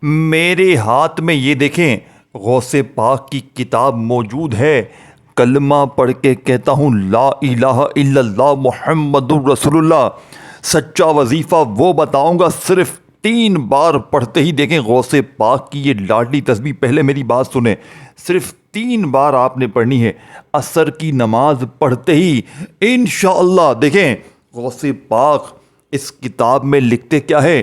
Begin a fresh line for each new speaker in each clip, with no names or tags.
میرے ہاتھ میں یہ دیکھیں غوث پاک کی کتاب موجود ہے۔ کلمہ پڑھ کے کہتا ہوں لا الہ الا اللہ محمد الرسول اللہ۔ سچا وظیفہ وہ بتاؤں گا، صرف 3 بار پڑھتے ہی دیکھیں غوث پاک کی یہ لاڈلی تسبیح۔ پہلے میری بات سنیں، صرف 3 بار آپ نے پڑھنی ہے عصر کی نماز پڑھتے ہی انشاءاللہ۔ دیکھیں غوث پاک اس کتاب میں لکھتے کیا ہے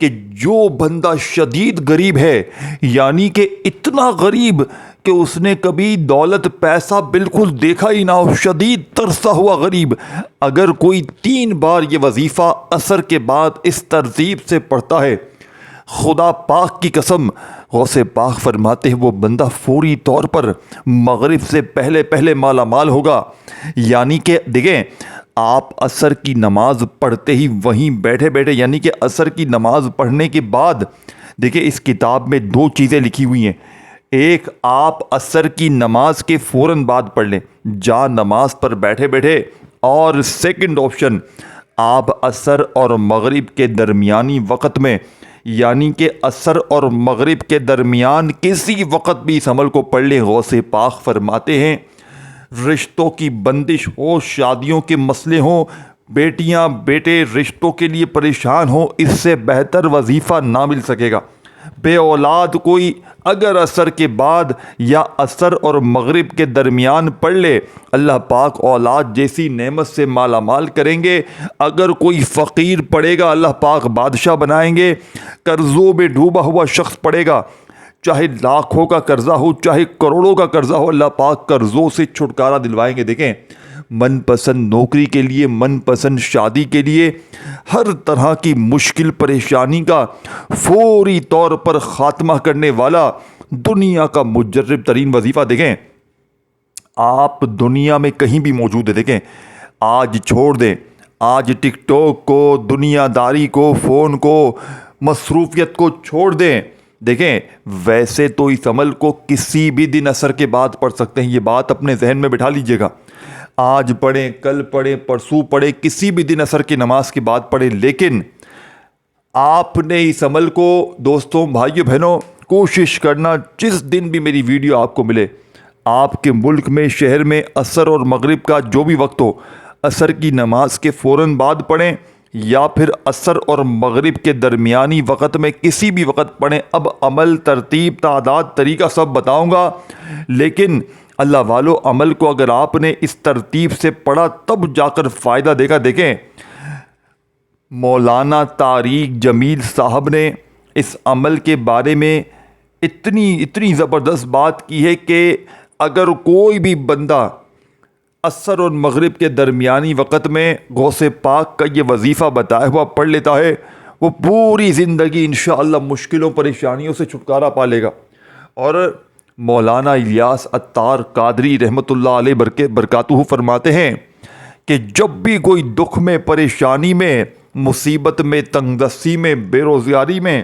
کہ جو بندہ شدید غریب ہے، یعنی کہ اتنا غریب کہ اس نے کبھی دولت پیسہ بالکل دیکھا ہی نہ ہو، شدید ترسا ہوا غریب، اگر کوئی 3 بار یہ وظیفہ عصر کے بعد اس ترتیب سے پڑھتا ہے، خدا پاک کی قسم غوث پاک فرماتے ہیں وہ بندہ فوری طور پر مغرب سے پہلے پہلے مالا مال ہوگا۔ یعنی کہ دیکھیں آپ عصر کی نماز پڑھتے ہی وہیں بیٹھے بیٹھے، یعنی کہ عصر کی نماز پڑھنے کے بعد دیکھیں اس کتاب میں 2 چیزیں لکھی ہوئی ہیں۔ ایک، آپ عصر کی نماز کے فوراً بعد پڑھ لیں جا نماز پر بیٹھے بیٹھے، اور سیکنڈ آپشن آپ عصر اور مغرب کے درمیانی وقت میں، یعنی کہ عصر اور مغرب کے درمیان کسی وقت بھی اس عمل کو پڑھ لیں۔ غوث پاک فرماتے ہیں رشتوں کی بندش ہو، شادیوں کے مسئلے ہوں، بیٹیاں بیٹے رشتوں کے لیے پریشان ہوں، اس سے بہتر وظیفہ نہ مل سکے گا۔ بے اولاد کوئی اگر عصر کے بعد یا عصر اور مغرب کے درمیان پڑھ لے، اللہ پاک اولاد جیسی نعمت سے مالا مال کریں گے۔ اگر کوئی فقیر پڑے گا اللہ پاک بادشاہ بنائیں گے۔ قرضوں میں ڈوبا ہوا شخص پڑے گا، چاہے لاکھوں کا قرضہ ہو چاہے کروڑوں کا قرضہ ہو، اللہ پاک قرضوں سے چھٹکارا دلوائیں گے۔ دیکھیں من پسند نوکری کے لیے، من پسند شادی کے لیے، ہر طرح کی مشکل پریشانی کا فوری طور پر خاتمہ کرنے والا دنیا کا مجرب ترین وظیفہ۔ دیکھیں آپ دنیا میں کہیں بھی موجود ہیں، دیکھیں آج چھوڑ دیں، آج ٹک ٹاک کو، دنیا داری کو، فون کو، مصروفیت کو چھوڑ دیں۔ دیکھیں ویسے تو اس عمل کو کسی بھی دن عصر کے بعد پڑھ سکتے ہیں، یہ بات اپنے ذہن میں بٹھا لیجئے گا۔ آج پڑھیں، کل پڑھیں، پرسوں پڑھیں، کسی بھی دن عصر کی نماز کے بعد پڑھیں، لیکن آپ نے اس عمل کو دوستوں بھائیوں بہنوں کوشش کرنا جس دن بھی میری ویڈیو آپ کو ملے، آپ کے ملک میں شہر میں عصر اور مغرب کا جو بھی وقت ہو، عصر کی نماز کے فوراً بعد پڑھیں یا پھر عصر اور مغرب کے درمیانی وقت میں کسی بھی وقت پڑھیں۔ اب عمل، ترتیب، تعداد، طریقہ سب بتاؤں گا، لیکن اللہ والو عمل کو اگر آپ نے اس ترتیب سے پڑھا تب جا کر فائدہ دے گا۔ دیکھیں مولانا طارق جمیل صاحب نے اس عمل کے بارے میں اتنی زبردست بات کی ہے کہ اگر کوئی بھی بندہ عصر اور مغرب کے درمیانی وقت میں غوث پاک کا یہ وظیفہ بتایا ہوا پڑھ لیتا ہے، وہ پوری زندگی انشاءاللہ مشکلوں پریشانیوں سے چھٹکارا پا لے گا۔ اور مولانا الیاس عطار قادری رحمۃ اللہ علیہ برکاتہ فرماتے ہیں کہ جب بھی کوئی دکھ میں، پریشانی میں، مصیبت میں، تنگ دستی میں، بے روزگاری میں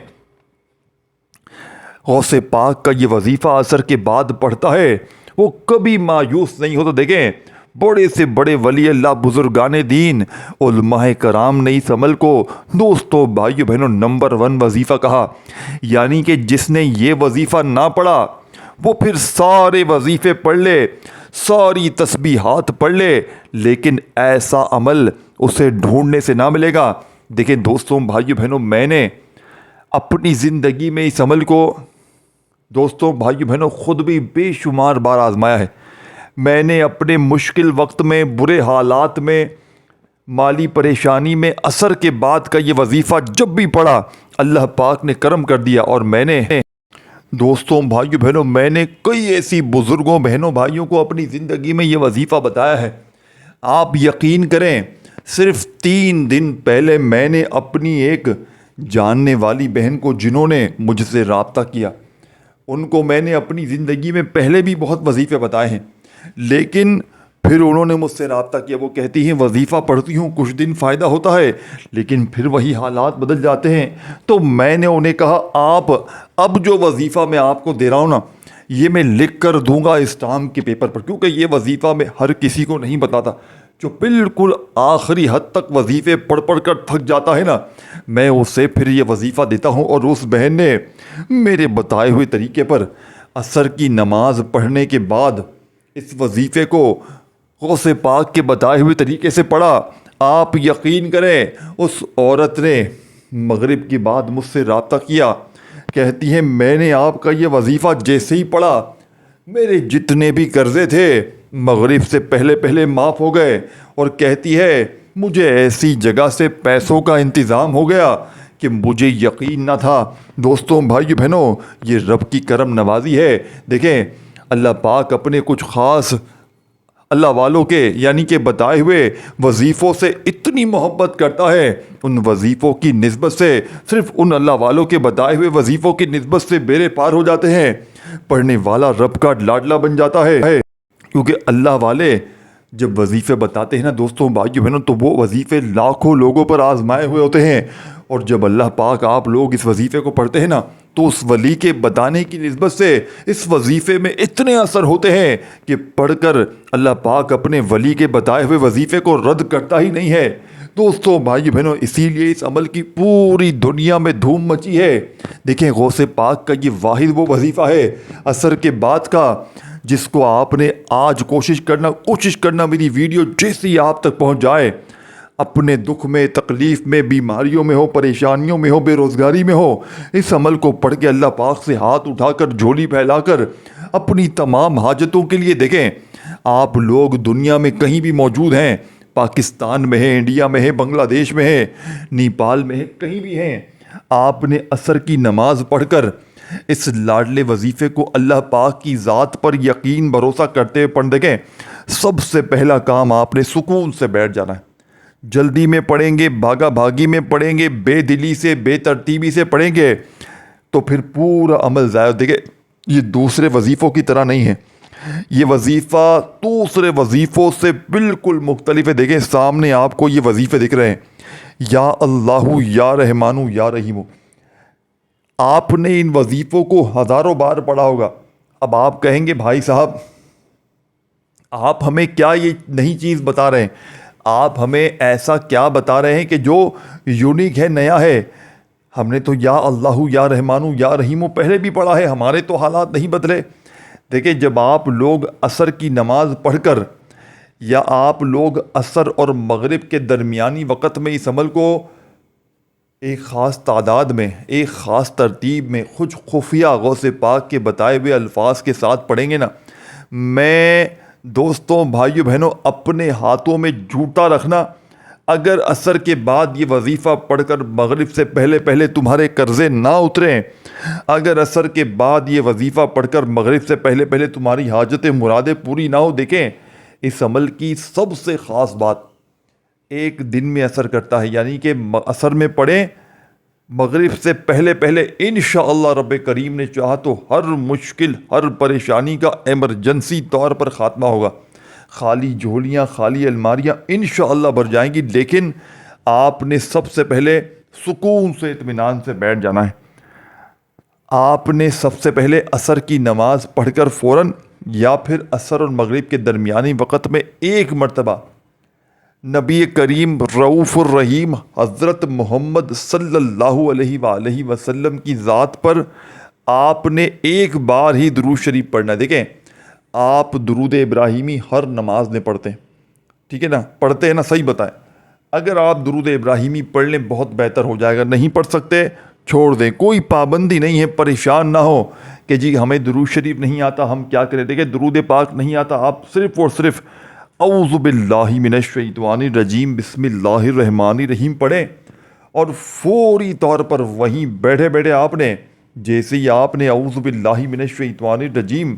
غوث پاک کا یہ وظیفہ عصر کے بعد پڑھتا ہے، وہ کبھی مایوس نہیں ہوتا۔ دیکھیں بڑے سے بڑے ولی اللہ، بزرگان دین، علماء کرام نے اس عمل کو دوستوں بھائیوں بہنوں نمبر 1 وظیفہ کہا۔ یعنی کہ جس نے یہ وظیفہ نہ پڑھا وہ پھر سارے وظیفے پڑھ لے، ساری تسبیحات پڑھ لے، لیکن ایسا عمل اسے ڈھونڈنے سے نہ ملے گا۔ دیکھیں دوستوں بھائیوں بہنوں میں نے اپنی زندگی میں اس عمل کو دوستوں بھائیوں بہنوں خود بھی بے شمار بار آزمایا ہے۔ میں نے اپنے مشکل وقت میں، برے حالات میں، مالی پریشانی میں عصر کے بعد کا یہ وظیفہ جب بھی پڑھا اللہ پاک نے کرم کر دیا۔ اور میں نے دوستوں بھائیوں بہنوں میں نے کئی ایسی بزرگوں بہنوں بھائیوں کو اپنی زندگی میں یہ وظیفہ بتایا ہے۔ آپ یقین کریں صرف 3 دن پہلے میں نے اپنی ایک جاننے والی بہن کو، جنہوں نے مجھ سے رابطہ کیا، ان کو میں نے اپنی زندگی میں پہلے بھی بہت وظیفے بتائے ہیں، لیکن پھر انہوں نے مجھ سے رابطہ کیا۔ وہ کہتی ہیں وظیفہ پڑھتی ہوں، کچھ دن فائدہ ہوتا ہے لیکن پھر وہی حالات بدل جاتے ہیں۔ تو میں نے انہیں کہا آپ اب جو وظیفہ میں آپ کو دے رہا ہوں نا، یہ میں لکھ کر دوں گا اسٹامپ کے پیپر پر، کیونکہ یہ وظیفہ میں ہر کسی کو نہیں بتاتا۔ جو بالکل آخری حد تک وظیفے پڑھ پڑھ کر تھک جاتا ہے نا، میں اسے پھر یہ وظیفہ دیتا ہوں، اور اس بہن نے میرے بتائے ہوئے طریقے پر عصر کی نماز پڑھنے کے بعد اس وظیفے کو غوث پاک کے بتائے ہوئے طریقے سے پڑھا۔ آپ یقین کریں، اس عورت نے مغرب کے بعد مجھ سے رابطہ کیا، کہتی ہے میں نے آپ کا یہ وظیفہ جیسے ہی پڑھا میرے جتنے بھی قرضے تھے مغرب سے پہلے پہلے معاف ہو گئے، اور کہتی ہے مجھے ایسی جگہ سے پیسوں کا انتظام ہو گیا کہ مجھے یقین نہ تھا۔ دوستوں، بھائیو بہنوں، یہ رب کی کرم نوازی ہے۔ دیکھیں، اللہ پاک اپنے کچھ خاص اللہ والوں کے یعنی کہ بتائے ہوئے وظیفوں سے اتنی محبت کرتا ہے، ان وظیفوں کی نسبت سے، صرف ان اللہ والوں کے بتائے ہوئے وظیفوں کی نسبت سے بیڑے پار ہو جاتے ہیں، پڑھنے والا رب کا لاڈلا بن جاتا ہے۔ کیونکہ اللہ والے جب وظیفے بتاتے ہیں نا دوستوں، بھائیو بہنوں، تو وہ وظیفے لاکھوں لوگوں پر آزمائے ہوئے ہوتے ہیں، اور جب اللہ پاک آپ لوگ اس وظیفے کو پڑھتے ہیں نا تو اس ولی کے بتانے کی نسبت سے اس وظیفے میں اتنے اثر ہوتے ہیں کہ پڑھ کر اللہ پاک اپنے ولی کے بتائے ہوئے وظیفے کو رد کرتا ہی نہیں ہے۔ دوستوں، بھائی بہنوں، اسی لیے اس عمل کی پوری دنیا میں دھوم مچی ہے۔ دیکھیں، غوث پاک کا یہ واحد وہ وظیفہ ہے عصر کے بعد کا، جس کو آپ نے آج کوشش کرنا میری ویڈیو جیسی آپ تک پہنچ جائے، اپنے دکھ میں، تکلیف میں، بیماریوں میں ہو، پریشانیوں میں ہو، بے روزگاری میں ہو، اس عمل کو پڑھ کے اللہ پاک سے ہاتھ اٹھا کر، جھولی پھیلا کر اپنی تمام حاجتوں کے لیے، دیکھیں آپ لوگ دنیا میں کہیں بھی موجود ہیں، پاکستان میں ہیں، انڈیا میں ہیں، بنگلہ دیش میں ہیں، نیپال میں ہیں، کہیں بھی ہیں، آپ نے عصر کی نماز پڑھ کر اس لاڈلے وظیفے کو اللہ پاک کی ذات پر یقین بھروسہ کرتے ہوئے پڑھ دیکھیں۔ سب سے پہلا کام آپ نے سکون سے بیٹھ جانا ہے۔ جلدی میں پڑھیں گے، بھاگا بھاگی میں پڑھیں گے، بے دلی سے، بے ترتیبی سے پڑھیں گے تو پھر پورا عمل ضائع۔ دیکھیں، یہ دوسرے وظیفوں کی طرح نہیں ہے، یہ وظیفہ دوسرے وظیفوں سے بالکل مختلف ہے۔ دیکھیں، سامنے آپ کو یہ وظیفے دکھ رہے ہیں، یا اللہ، یا رحمانو، یا رحیمو۔ آپ نے ان وظیفوں کو ہزاروں بار پڑھا ہوگا۔ اب آپ کہیں گے بھائی صاحب آپ ہمیں کیا یہ نئی چیز بتا رہے ہیں، آپ ہمیں ایسا کیا بتا رہے ہیں کہ جو یونیک ہے، نیا ہے؟ ہم نے تو یا اللہ، یا رحمانو، یا رحیمو پہلے بھی پڑھا ہے، ہمارے تو حالات نہیں بدلے۔ دیکھیں، جب آپ لوگ عصر کی نماز پڑھ کر، یا آپ لوگ عصر اور مغرب کے درمیانی وقت میں اس عمل کو ایک خاص تعداد میں، ایک خاص ترتیب میں، خود خفیہ غوث پاک کے بتائے ہوئے الفاظ کے ساتھ پڑھیں گے نا، میں دوستوں، بھائیو بہنوں، اپنے ہاتھوں میں جھوٹا رکھنا، اگر عصر کے بعد یہ وظیفہ پڑھ کر مغرب سے پہلے پہلے تمہارے قرضے نہ اتریں، اگر عصر کے بعد یہ وظیفہ پڑھ کر مغرب سے پہلے پہلے تمہاری حاجتیں مرادیں پوری نہ ہو، دیکھیں اس عمل کی سب سے خاص بات ایک دن میں اثر کرتا ہے، یعنی کہ عصر میں پڑھیں، مغرب سے پہلے پہلے انشاءاللہ رب کریم نے چاہا تو ہر مشکل، ہر پریشانی کا ایمرجنسی طور پر خاتمہ ہوگا، خالی جھولیاں، خالی الماریاں انشاءاللہ بھر جائیں گی۔ لیکن آپ نے سب سے پہلے سکون سے، اطمینان سے بیٹھ جانا ہے۔ آپ نے سب سے پہلے عصر کی نماز پڑھ کر فوراً، یا پھر عصر اور مغرب کے درمیانی وقت میں ایک مرتبہ نبی کریم رؤوف الرحیم حضرت محمد صلی اللہ علیہ وآلہ وسلم کی ذات پر آپ نے ایک بار ہی درود شریف پڑھنا ہے۔ دیکھیں، آپ درود ابراہیمی ہر نماز میں پڑھتے ہیں، ٹھیک ہے نا، پڑھتے ہیں نا، صحیح بتائیں۔ اگر آپ درود ابراہیمی پڑھ لیں بہت بہتر ہو جائے گا، نہیں پڑھ سکتے چھوڑ دیں، کوئی پابندی نہیں ہے، پریشان نہ ہو کہ جی ہمیں درود شریف نہیں آتا، ہم کیا کریں۔ دیکھیں، درود پاک نہیں آتا، آپ صرف اور صرف اعوذ باللہ من الشیطان الرجیم بسم اللہ الرحمن الرحیم پڑھیں، اور فوری طور پر وہیں بیٹھے بیٹھے آپ نے جیسے ہی آپ نے اعوذ باللہ من الشیطان الرجیم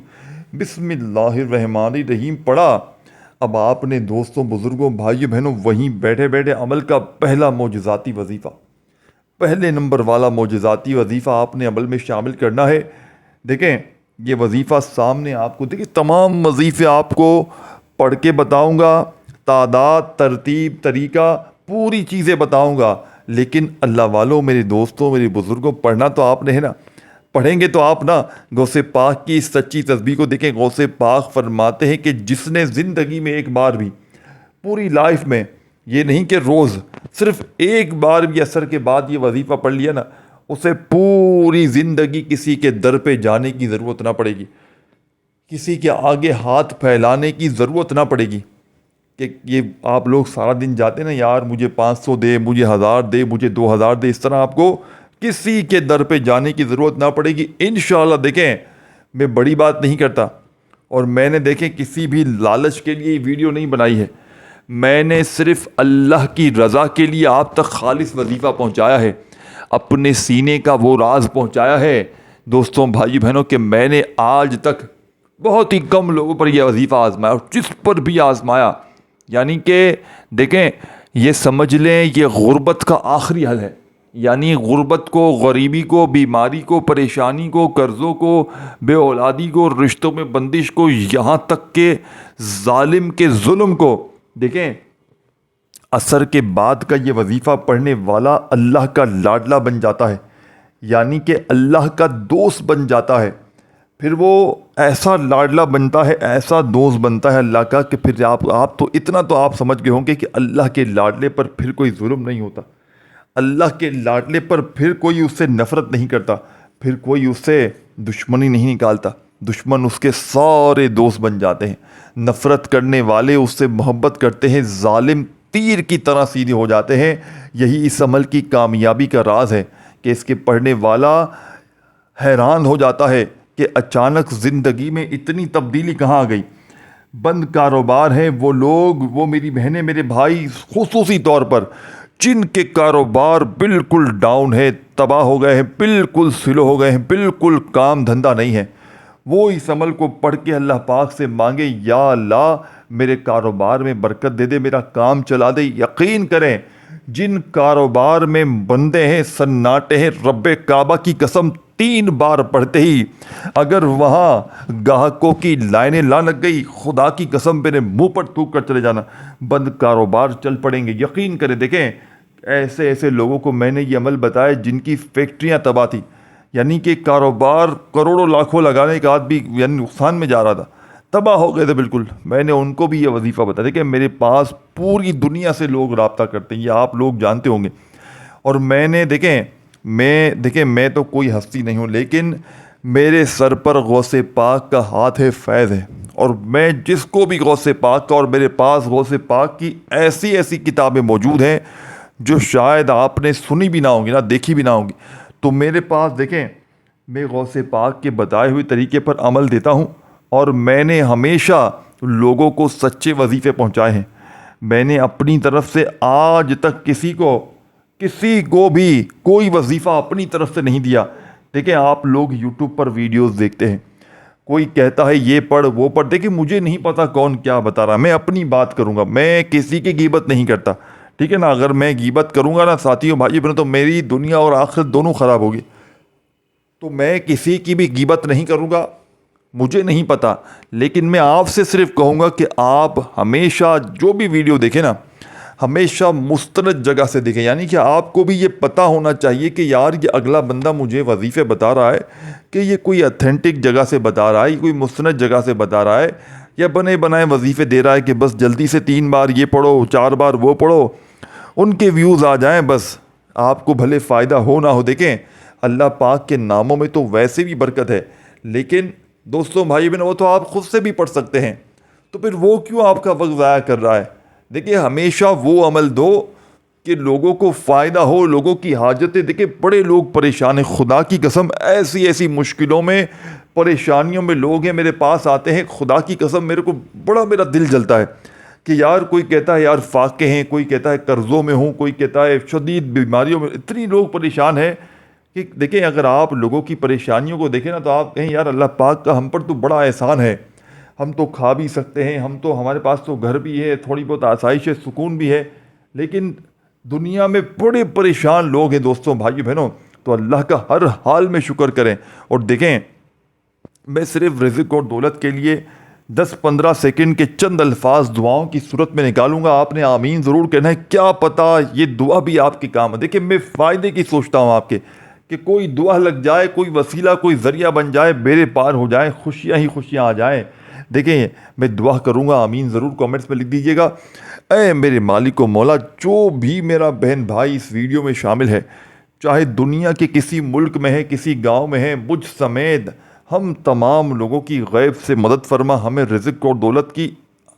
بسم اللہ الرحمن الرحیم پڑھا، اب آپ نے دوستوں، بزرگوں، بھائیوں، بہنوں، وہیں بیٹھے بیٹھے عمل کا پہلا معجزاتی وظیفہ، پہلے نمبر والا معجزاتی وظیفہ آپ نے عمل میں شامل کرنا ہے۔ دیکھیں، یہ وظیفہ سامنے آپ کو، دیکھیں تمام وظیفے آپ کو پڑھ کے بتاؤں گا، تعداد، ترتیب، طریقہ، پوری چیزیں بتاؤں گا، لیکن اللہ والوں، میرے دوستوں، میرے بزرگوں، پڑھنا تو آپ نے ہے نا، پڑھیں گے تو آپ نا غوث پاک کی اس سچی تسبیح کو دیکھیں۔ غوث پاک فرماتے ہیں کہ جس نے زندگی میں ایک بار بھی پوری لائف میں، یہ نہیں کہ روز، صرف ایک بار بھی عصر کے بعد یہ وظیفہ پڑھ لیا نا، اسے پوری زندگی کسی کے در پہ جانے کی ضرورت نہ پڑے گی، کسی کے آگے ہاتھ پھیلانے کی ضرورت نہ پڑے گی کہ یہ آپ لوگ سارا دن جاتے نا، یار مجھے 500 دے، مجھے 1000 دے، مجھے 2000 دے، اس طرح آپ کو کسی کے در پہ جانے کی ضرورت نہ پڑے گی انشاءاللہ۔ دیکھیں میں بڑی بات نہیں کرتا، اور میں نے دیکھیں کسی بھی لالچ کے لیے ویڈیو نہیں بنائی ہے، میں نے صرف اللہ کی رضا کے لیے آپ تک خالص وظیفہ پہنچایا ہے، اپنے سینے کا وہ راز پہنچایا ہے دوستوں بھائی بہنوں کہ میں نے آج تک بہت ہی کم لوگوں پر یہ وظیفہ آزمایا، اور جس پر بھی آزمایا یعنی کہ دیکھیں یہ سمجھ لیں یہ غربت کا آخری حل ہے، یعنی غربت کو، غریبی کو، بیماری کو، پریشانی کو، قرضوں کو، بے اولادی کو، رشتوں میں بندش کو، یہاں تک کہ ظالم کے ظلم کو۔ دیکھیں عصر کے بعد کا یہ وظیفہ پڑھنے والا اللہ کا لاڈلا بن جاتا ہے، یعنی کہ اللہ کا دوست بن جاتا ہے، پھر وہ ایسا لاڈلا بنتا ہے، ایسا دوست بنتا ہے اللہ کا کہ پھر آپ تو اتنا تو آپ سمجھ گئے ہوں گے کہ اللہ کے لاڈلے پر پھر کوئی ظلم نہیں ہوتا، اللہ کے لاڈلے پر پھر کوئی اس سے نفرت نہیں کرتا، پھر کوئی اس سے دشمنی نہیں نکالتا، دشمن اس کے سارے دوست بن جاتے ہیں، نفرت کرنے والے اس سے محبت کرتے ہیں، ظالم تیر کی طرح سیدھے ہو جاتے ہیں۔ یہی اس عمل کی کامیابی کا راز ہے کہ اس کے پڑھنے والا حیران ہو جاتا ہے کہ اچانک زندگی میں اتنی تبدیلی کہاں آ گئی۔ بند کاروبار ہیں وہ لوگ، وہ میری بہنیں، میرے بھائی، خصوصی طور پر جن کے کاروبار بالکل ڈاؤن ہے، تباہ ہو گئے ہیں، بالکل سلو ہو گئے ہیں، بالکل کام دھندہ نہیں ہے، وہ اس عمل کو پڑھ کے اللہ پاک سے مانگے یا اللہ میرے کاروبار میں برکت دے دے، میرا کام چلا دے۔ یقین کریں جن کاروبار میں بندے ہیں، سناٹے ہیں، رب کعبہ کی قسم 3 بار پڑھتے ہی اگر وہاں گاہکوں کی لائنیں نہ لگ گئی، خدا کی قسم میرے منہ پر تھوک کر چلے جانا، بند کاروبار چل پڑیں گے۔ یقین کریں، دیکھیں ایسے ایسے لوگوں کو میں نے یہ عمل بتایا جن کی فیکٹریاں تباہ تھی، یعنی کہ کاروبار کروڑوں لاکھوں لگانے کے بعد بھی یعنی نقصان میں جا رہا تھا، تباہ ہو گئے تھے بالکل۔ میں نے ان کو بھی یہ وظیفہ بتایا کہ میرے پاس پوری دنیا سے لوگ رابطہ کرتے ہیں، یہ آپ لوگ جانتے ہوں گے، اور میں نے دیکھیں میں تو کوئی ہستی نہیں ہوں، لیکن میرے سر پر غوث پاک کا ہاتھ ہے، فیض ہے، اور میں جس کو بھی غوث پاک کا، اور میرے پاس غوث پاک کی ایسی ایسی کتابیں موجود ہیں جو شاید آپ نے سنی بھی نہ ہوں گی، نہ دیکھی بھی نہ ہوں گی، تو میرے پاس دیکھیں میں غوث پاک کے بتائے ہوئے طریقے پر عمل دیتا ہوں، اور میں نے ہمیشہ لوگوں کو سچے وظیفے پہنچائے ہیں۔ میں نے اپنی طرف سے آج تک کسی کو بھی کوئی وظیفہ اپنی طرف سے نہیں دیا۔ دیکھیں آپ لوگ یوٹیوب پر ویڈیوز دیکھتے ہیں، کوئی کہتا ہے یہ پڑھ وہ پڑھ، دیکھیں مجھے نہیں پتا کون کیا بتا رہا، میں اپنی بات کروں گا، میں کسی کی غیبت نہیں کرتا، ٹھیک ہے نا؟ اگر میں غیبت کروں گا نا ساتھیوں بھائی بہنوں تو میری دنیا اور آخرت دونوں خراب ہوگی، تو میں کسی کی بھی غیبت نہیں کروں گا، مجھے نہیں پتا، لیکن میں آپ سے صرف کہوں گا کہ آپ ہمیشہ جو بھی ویڈیو دیکھیں نا ہمیشہ مستند جگہ سے دیکھیں، یعنی کہ آپ کو بھی یہ پتہ ہونا چاہیے کہ یار یہ اگلا بندہ مجھے وظیفے بتا رہا ہے کہ یہ کوئی اتھینٹک جگہ سے بتا رہا ہے، یہ کوئی مستند جگہ سے بتا رہا ہے، یا بنے بنائے وظیفے دے رہا ہے کہ بس جلدی سے 3 بار یہ پڑھو، 4 بار وہ پڑھو، ان کے ویوز آ جائیں، بس آپ کو بھلے فائدہ ہو نہ ہو۔ دیکھیں اللہ پاک کے ناموں میں تو ویسے بھی برکت ہے، لیکن دوستوں بھائی بہن وہ تو آپ خود سے بھی پڑھ سکتے ہیں، تو پھر وہ کیوں آپ کا وقت ضائع کر رہا ہے؟ دیکھیں ہمیشہ وہ عمل دو کہ لوگوں کو فائدہ ہو، لوگوں کی حاجتیں۔ دیکھیں بڑے لوگ پریشان ہیں، خدا کی قسم ایسی مشکلوں میں، پریشانیوں میں لوگ ہیں میرے پاس آتے ہیں، خدا کی قسم میرا دل جلتا ہے کہ یار کوئی کہتا ہے یار فاقے ہیں، کوئی کہتا ہے قرضوں میں ہوں، کوئی کہتا ہے شدید بیماریوں میں، اتنی لوگ پریشان ہیں کہ دیکھیں اگر آپ لوگوں کی پریشانیوں کو دیکھیں نا تو آپ کہیں یار اللہ پاک کا ہم پر تو بڑا احسان ہے، ہم تو کھا بھی سکتے ہیں، ہمارے پاس تو گھر بھی ہے، تھوڑی بہت آسائش ہے، سکون بھی ہے، لیکن دنیا میں بڑے پریشان لوگ ہیں دوستوں بھائیو بہنوں۔ تو اللہ کا ہر حال میں شکر کریں، اور دیکھیں میں صرف رزق اور دولت کے لیے 10-15 سیکنڈ کے چند الفاظ دعاؤں کی صورت میں نکالوں گا، آپ نے آمین ضرور کہنا ہے، کیا پتہ یہ دعا بھی آپ کے کام ہے۔ دیکھیں میں فائدے کی سوچتا ہوں آپ کے، کہ کوئی دعا لگ جائے، کوئی وسیلہ، کوئی ذریعہ بن جائے، بیڑے پار ہو جائیں، خوشیاں ہی خوشیاں آ جائیں۔ دیکھیں میں دعا کروں گا، آمین ضرور کامنٹس میں لکھ دیجیے گا۔ اے میرے مالک و مولا، جو بھی میرا بہن بھائی اس ویڈیو میں شامل ہے، چاہے دنیا کے کسی ملک میں ہے، کسی گاؤں میں ہے، مجھ سمیت ہم تمام لوگوں کی غیب سے مدد فرما، ہمیں رزق اور دولت کی،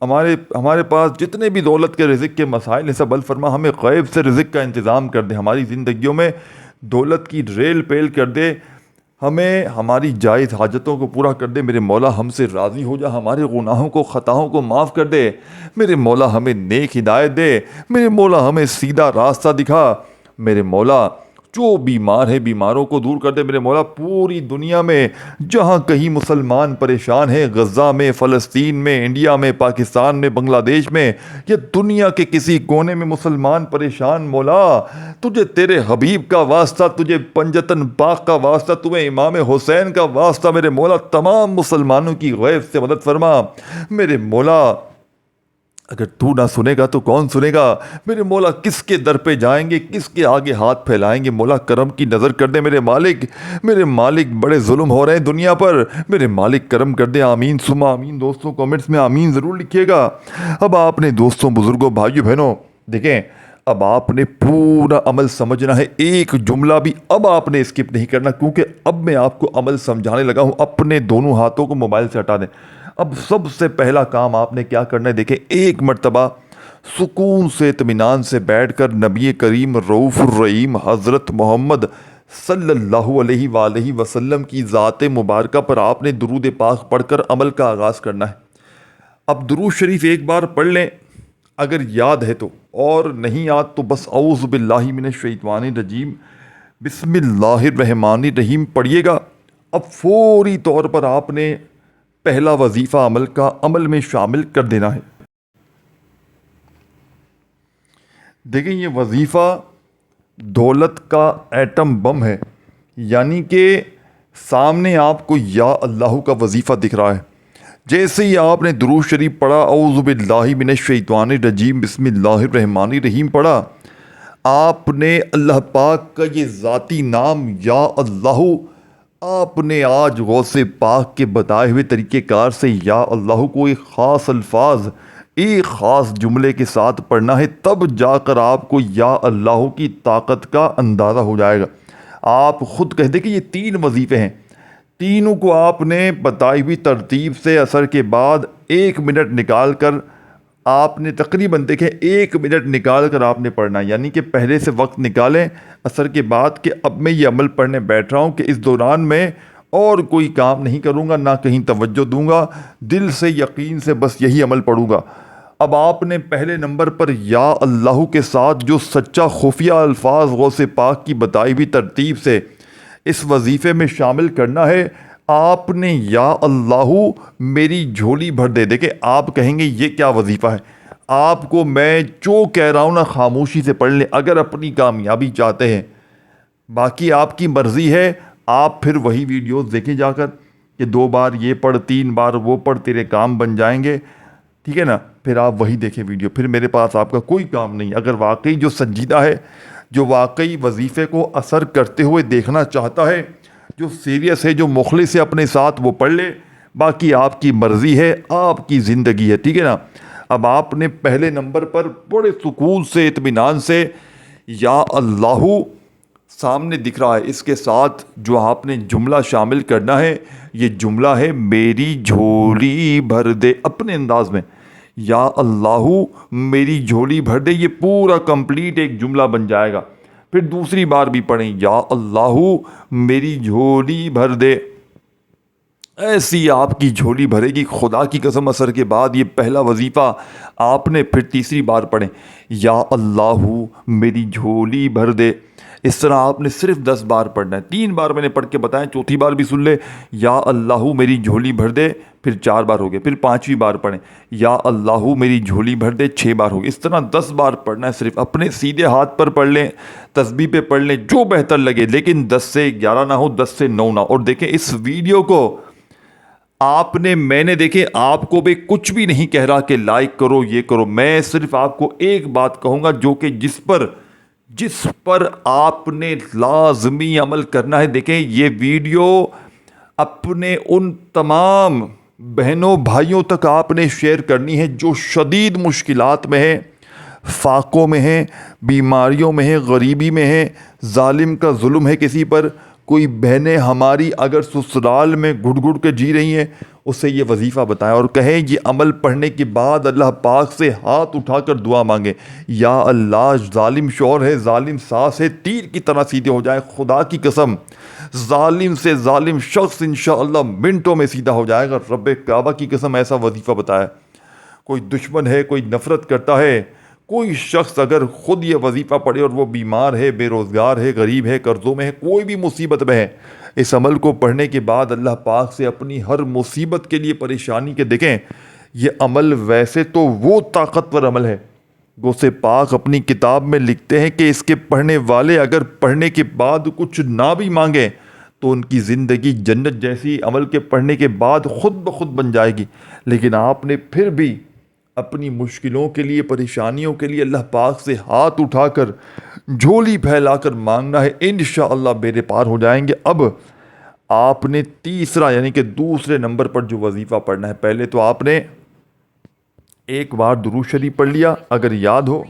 ہمارے پاس جتنے بھی دولت کے رزق کے مسائل ہیں سب حل فرما، ہمیں غیب سے رزق کا انتظام کر دے، ہماری زندگیوں میں دولت کی ریل پیل کر دے، ہمیں ہماری جائز حاجتوں کو پورا کر دے، میرے مولا ہم سے راضی ہو جا، ہمارے گناہوں کو خطاؤں کو معاف کر دے، میرے مولا ہمیں نیک ہدایت دے، میرے مولا ہمیں سیدھا راستہ دکھا، میرے مولا جو بیمار ہے بیماروں کو دور کر دے، میرے مولا پوری دنیا میں جہاں کہیں مسلمان پریشان ہیں، غزہ میں، فلسطین میں، انڈیا میں، پاکستان میں، بنگلہ دیش میں، یا دنیا کے کسی کونے میں مسلمان پریشان، مولا تجھے تیرے حبیب کا واسطہ، تجھے پنجتن پاک کا واسطہ، تمہیں امام حسین کا واسطہ، میرے مولا تمام مسلمانوں کی غیب سے مدد فرما، میرے مولا اگر تو نہ سنے گا تو کون سنے گا، میرے مولا کس کے در پہ جائیں گے، کس کے آگے ہاتھ پھیلائیں گے، مولا کرم کی نظر کر دے میرے مالک بڑے ظلم ہو رہے ہیں دنیا پر، میرے مالک کرم کر دے، آمین ثم آمین۔ دوستوں کامنٹس میں آمین ضرور لکھیے گا۔ اب آپ نے دوستوں بزرگوں بھائیوں بہنوں دیکھیں، اب آپ نے پورا عمل سمجھنا ہے، ایک جملہ بھی اب آپ نے اسکپ نہیں کرنا، کیونکہ اب میں آپ کو عمل سمجھانے لگا ہوں۔ اپنے دونوں ہاتھوں کو موبائل سے ہٹا دیں۔ اب سب سے پہلا کام آپ نے کیا کرنا ہے، دیکھیں ایک مرتبہ سکون سے اطمینان سے بیٹھ کر نبی کریم رؤوف الرحیم حضرت محمد صلی اللہ علیہ وآلہ وسلم کی ذات مبارکہ پر آپ نے درود پاک پڑھ کر عمل کا آغاز کرنا ہے۔ اب درود شریف ایک بار پڑھ لیں اگر یاد ہے تو، اور نہیں یاد تو بس اعوذ باللہ من الشیطان الرجیم بسم اللہ الرحمن الرحیم پڑھیے گا۔ اب فوری طور پر آپ نے پہلا وظیفہ عمل میں شامل کر دینا ہے۔ دیکھیں یہ وظیفہ دولت کا ایٹم بم ہے، یعنی کہ سامنے آپ کو یا اللہ کا وظیفہ دکھ رہا ہے، جیسے ہی آپ نے درود شریف پڑھا اعوذ باللہ من الشیطان الرجیم بسم اللہ الرحمن الرحیم پڑھا، آپ نے اللہ پاک کا یہ ذاتی نام یا اللہ آپ نے آج غوث پاک کے بتائے ہوئے طریقہ کار سے یا اللہ کو ایک خاص الفاظ ایک خاص جملے کے ساتھ پڑھنا ہے، تب جا کر آپ کو یا اللہ کی طاقت کا اندازہ ہو جائے گا۔ آپ خود کہہ دیں کہ یہ 3 وظیفے ہیں، تینوں کو آپ نے بتائی ہوئی ترتیب سے عصر کے بعد 1 منٹ نکال کر آپ نے تقریباً دیکھیں 1 منٹ نکال کر آپ نے پڑھنا ہے، یعنی کہ پہلے سے وقت نکالیں عصر کے بعد کہ اب میں یہ عمل پڑھنے بیٹھ رہا ہوں کہ اس دوران میں اور کوئی کام نہیں کروں گا، نہ کہیں توجہ دوں گا، دل سے یقین سے بس یہی عمل پڑھوں گا۔ اب آپ نے پہلے نمبر پر یا اللہ کے ساتھ جو سچا خفیہ الفاظ غوث پاک کی بتائی ہوئی ترتیب سے اس وظیفے میں شامل کرنا ہے، آپ نے یا اللہ میری جھولی بھر دے۔ دیکھیں آپ کہیں گے یہ کیا وظیفہ ہے، آپ کو میں جو کہہ رہا ہوں نا خاموشی سے پڑھ لیں اگر اپنی کامیابی چاہتے ہیں، باقی آپ کی مرضی ہے، آپ پھر وہی ویڈیوز دیکھیں جا کر کہ 2 بار یہ پڑھ 3 بار وہ پڑھ تیرے کام بن جائیں گے، ٹھیک ہے نا، پھر آپ وہی دیکھیں ویڈیو، پھر میرے پاس آپ کا کوئی کام نہیں۔ اگر واقعی جو سنجیدہ ہے، جو واقعی وظیفے کو اثر کرتے ہوئے دیکھنا چاہتا ہے، جو سیریس ہے، جو مخلص ہے اپنے ساتھ، وہ پڑھ لے، باقی آپ کی مرضی ہے، آپ کی زندگی ہے، ٹھیک ہے نا۔ اب آپ نے پہلے نمبر پر بڑے سکون سے اطمینان سے یا اللہ سامنے دکھ رہا ہے، اس کے ساتھ جو آپ نے جملہ شامل کرنا ہے یہ جملہ ہے میری جھولی بھر دے، اپنے انداز میں یا اللہ میری جھولی بھر دے، یہ پورا کمپلیٹ ایک جملہ بن جائے گا۔ پھر دوسری بار بھی پڑھیں یا اللہ میری جھولی بھر دے، ایسی آپ کی جھولی بھرے گی خدا کی قسم۔ عصر کے بعد یہ پہلا وظیفہ آپ نے پھر تیسری بار پڑھیں یا اللہ میری جھولی بھر دے، اس طرح آپ نے صرف 10 بار پڑھنا ہے۔ 3 بار میں نے پڑھ کے بتایا، چوتھی بار بھی سن لے یا اللہ میری جھولی بھر دے، پھر 4 بار ہو گئے، پھر 5ویں بار پڑھیں یا اللہ میری جھولی بھر دے، 6 بار ہو گئے، اس طرح 10 بار پڑھنا ہے۔ صرف اپنے سیدھے ہاتھ پر پڑھ لیں، تسبیح پہ پڑھ لیں، جو بہتر لگے، لیکن 10 سے 11 نہ ہو، 10 سے 9 نہ۔ اور دیکھیں اس ویڈیو کو میں نے دیکھیں آپ کو بھی کچھ بھی نہیں کہہ رہا کہ لائک کرو یہ کرو، میں صرف آپ کو ایک بات کہوں گا جو کہ جس پر آپ نے لازمی عمل کرنا ہے۔ دیکھیں یہ ویڈیو اپنے ان تمام بہنوں بھائیوں تک آپ نے شیئر کرنی ہے جو شدید مشکلات میں ہیں، فاقوں میں ہیں، بیماریوں میں ہیں، غریبی میں ہیں، ظالم کا ظلم ہے کسی پر۔ کوئی بہنیں ہماری اگر سسرال میں گھٹ گھٹ کے جی رہی ہیں، اسے یہ وظیفہ بتائیں اور کہیں یہ عمل پڑھنے کے بعد اللہ پاک سے ہاتھ اٹھا کر دعا مانگیں، یا اللہ ظالم شوہر ہے، ظالم ساس ہے، تیر کی طرح سیدھے ہو جائیں، خدا کی قسم ظالم سے ظالم شخص انشاءاللہ منٹوں میں سیدھا ہو جائے گا۔ رب کعبہ کی قسم ایسا وظیفہ بتایا۔ کوئی دشمن ہے، کوئی نفرت کرتا ہے، کوئی شخص اگر خود یہ وظیفہ پڑھے اور وہ بیمار ہے، بے روزگار ہے، غریب ہے، قرضوں میں ہے، کوئی بھی مصیبت میں ہے، اس عمل کو پڑھنے کے بعد اللہ پاک سے اپنی ہر مصیبت کے لیے پریشانی کے دیکھیں، یہ عمل ویسے تو وہ طاقتور عمل ہے، غوث پاک اپنی کتاب میں لکھتے ہیں کہ اس کے پڑھنے والے اگر پڑھنے کے بعد کچھ نہ بھی مانگیں تو ان کی زندگی جنت جیسی عمل کے پڑھنے کے بعد خود بخود بن جائے گی۔ لیکن آپ نے پھر بھی اپنی مشکلوں کے لیے، پریشانیوں کے لیے اللہ پاک سے ہاتھ اٹھا کر، جھولی پھیلا کر مانگنا ہے، انشاءاللہ بیڑے پار ہو جائیں گے۔ اب آپ نے تیسرا یعنی کہ دوسرے نمبر پر جو وظیفہ پڑھنا ہے، پہلے تو آپ نے ایک بار درود شریف پڑھ لیا اگر یاد ہو۔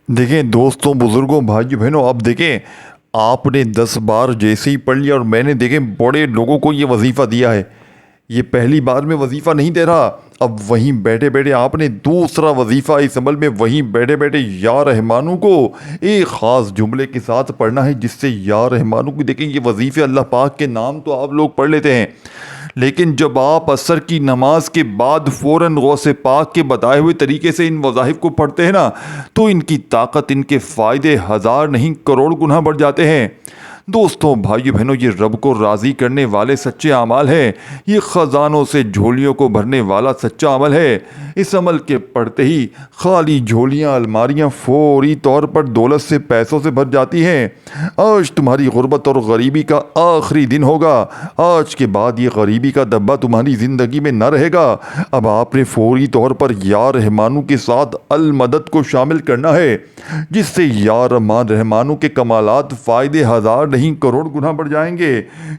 دیکھیں دوستوں، بزرگوں، بھائیو بہنوں، اب دیکھیں آپ نے 10 بار جیسے ہی پڑھ لیا، اور میں نے دیکھیں بڑے لوگوں کو یہ وظیفہ دیا ہے، یہ پہلی بار میں وظیفہ نہیں دے رہا، اب وہیں بیٹھے بیٹھے آپ نے دوسرا وظیفہ اس عمل میں وہیں بیٹھے بیٹھے یا رحمانو کو ایک خاص جملے کے ساتھ پڑھنا ہے، جس سے یا رحمانو کو دیکھیں یہ وظیفے اللہ پاک کے نام تو آپ لوگ پڑھ لیتے ہیں، لیکن جب آپ عصر کی نماز کے بعد فوراً غوث پاک کے بتائے ہوئے طریقے سے ان وظائف کو پڑھتے ہیں نا، تو ان کی طاقت، ان کے فائدے ہزار نہیں کروڑ گنا بڑھ جاتے ہیں۔ دوستوں، بھائیو بہنوں، یہ رب کو راضی کرنے والے سچے اعمال ہیں، یہ خزانوں سے جھولیوں کو بھرنے والا سچا عمل ہے۔ اس عمل کے پڑھتے ہی خالی جھولیاں، الماریاں فوری طور پر دولت سے، پیسوں سے بھر جاتی ہیں۔ آج تمہاری غربت اور غریبی کا آخری دن ہوگا، آج کے بعد یہ غریبی کا دبا تمہاری زندگی میں نہ رہے گا۔ اب آپ نے فوری طور پر یا رحمانو کے ساتھ المدد کو شامل کرنا ہے، جس سے یا رحمانو کے کمالات، فائدے ہزار نہیں کروڑ گنا بڑھ جائیں گے۔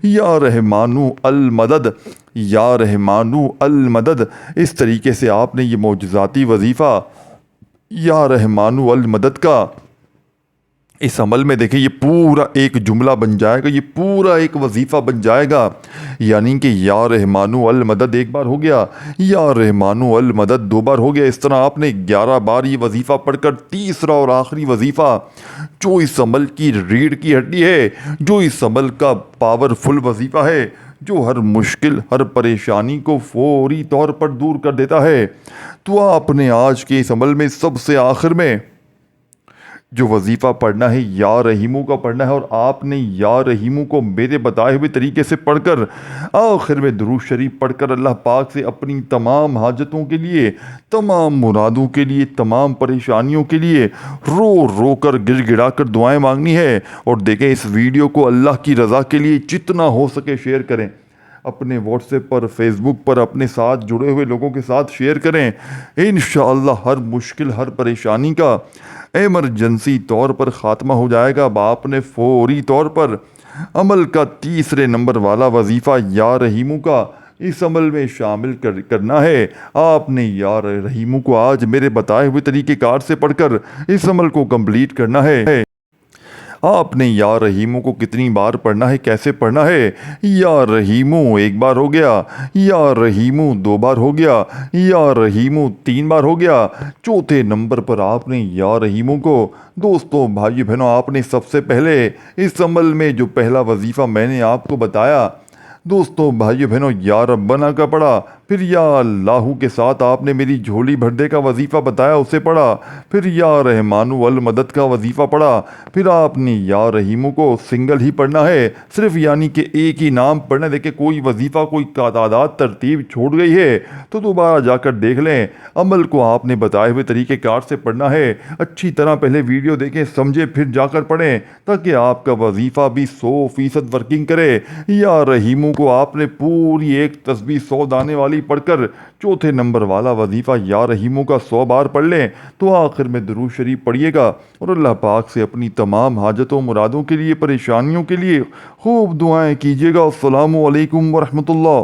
یا رحمانو المدد، یا رحمانو المدد، اس طریقے سے آپ نے یہ معجزاتی وظیفہ یا رحمانو المدد کا اس عمل میں دیکھیں یہ پورا ایک جملہ بن جائے گا، یہ پورا ایک وظیفہ بن جائے گا، یعنی کہ یا رحمانو المدد ایک بار ہو گیا، یا رحمانو المدد 2 بار ہو گیا۔ اس طرح آپ نے 11 بار یہ وظیفہ پڑھ کر تیسرا اور آخری وظیفہ، جو اس عمل کی ریڑھ کی ہڈی ہے، جو اس عمل کا پاورفل وظیفہ ہے، جو ہر مشکل، ہر پریشانی کو فوری طور پر دور کر دیتا ہے، تو آپ نے آج کے اس عمل میں سب سے آخر میں جو وظیفہ پڑھنا ہے یا رحیمو کا پڑھنا ہے، اور آپ نے یا رحیمو کو میرے بتائے ہوئے طریقے سے پڑھ کر آخر میں درود شریف پڑھ کر اللہ پاک سے اپنی تمام حاجتوں کے لیے، تمام مرادوں کے لیے، تمام پریشانیوں کے لیے رو رو کر، گڑ گڑا کر دعائیں مانگنی ہے۔ اور دیکھیں اس ویڈیو کو اللہ کی رضا کے لیے جتنا ہو سکے شیئر کریں، اپنے واٹس ایپ پر، فیس بک پر اپنے ساتھ جڑے ہوئے لوگوں کے ساتھ شیئر کریں۔ انشاءاللہ ہر مشکل، ہر پریشانی کا ایمرجنسی طور پر خاتمہ ہو جائے گا۔ اب آپ نے فوری طور پر عمل کا تیسرے نمبر والا وظیفہ یا رحیمو کا اس عمل میں شامل کرنا ہے۔ آپ نے یا رحیمو کو آج میرے بتائے ہوئے طریقہ کار سے پڑھ کر اس عمل کو کمپلیٹ کرنا ہے۔ آپ نے یا رحیمو کو کتنی بار پڑھنا ہے، کیسے پڑھنا ہے؟ یا رحیمو 1 بار ہو گیا، یا رحیمو 2 بار ہو گیا، یا رحیمو 3 بار ہو گیا، چوتھے نمبر پر آپ نے یا رحیمو کو، دوستوں، بھائیو بہنوں، آپ نے سب سے پہلے اس عمل میں جو پہلا وظیفہ میں نے آپ کو بتایا، دوستوں، بھائیو بہنوں، یا ربنا کا پڑھا، پھر یا اللہ کے ساتھ آپ نے میری جھولی بھرنے کا وظیفہ بتایا، اسے پڑھا، پھر یا رحمانو المدد کا وظیفہ پڑھا، پھر آپ نے یا رحیمو کو سنگل ہی پڑھنا ہے، صرف یعنی کہ ایک ہی نام پڑھنا ہے۔ دیکھیں کوئی وظیفہ، کوئی تعداد، ترتیب چھوٹ گئی ہے تو دوبارہ جا کر دیکھ لیں، عمل کو آپ نے بتائے ہوئے طریقہ کار سے پڑھنا ہے۔ اچھی طرح پہلے ویڈیو دیکھیں، سمجھے، پھر جا کر پڑھیں، تاکہ آپ کا وظیفہ بھی 100% ورکنگ کرے۔ یا رحیمو کو آپ نے پوری ایک تسبیح 100 دانے والی پڑھ کر چوتھے نمبر والا وظیفہ یا رحیمو کا 100 بار پڑھ لیں، تو آخر میں درود شریف پڑھیے گا اور اللہ پاک سے اپنی تمام حاجتوں، مرادوں کے لیے، پریشانیوں کے لیے خوب دعائیں کیجیے گا۔ السلام علیکم ورحمۃ اللہ۔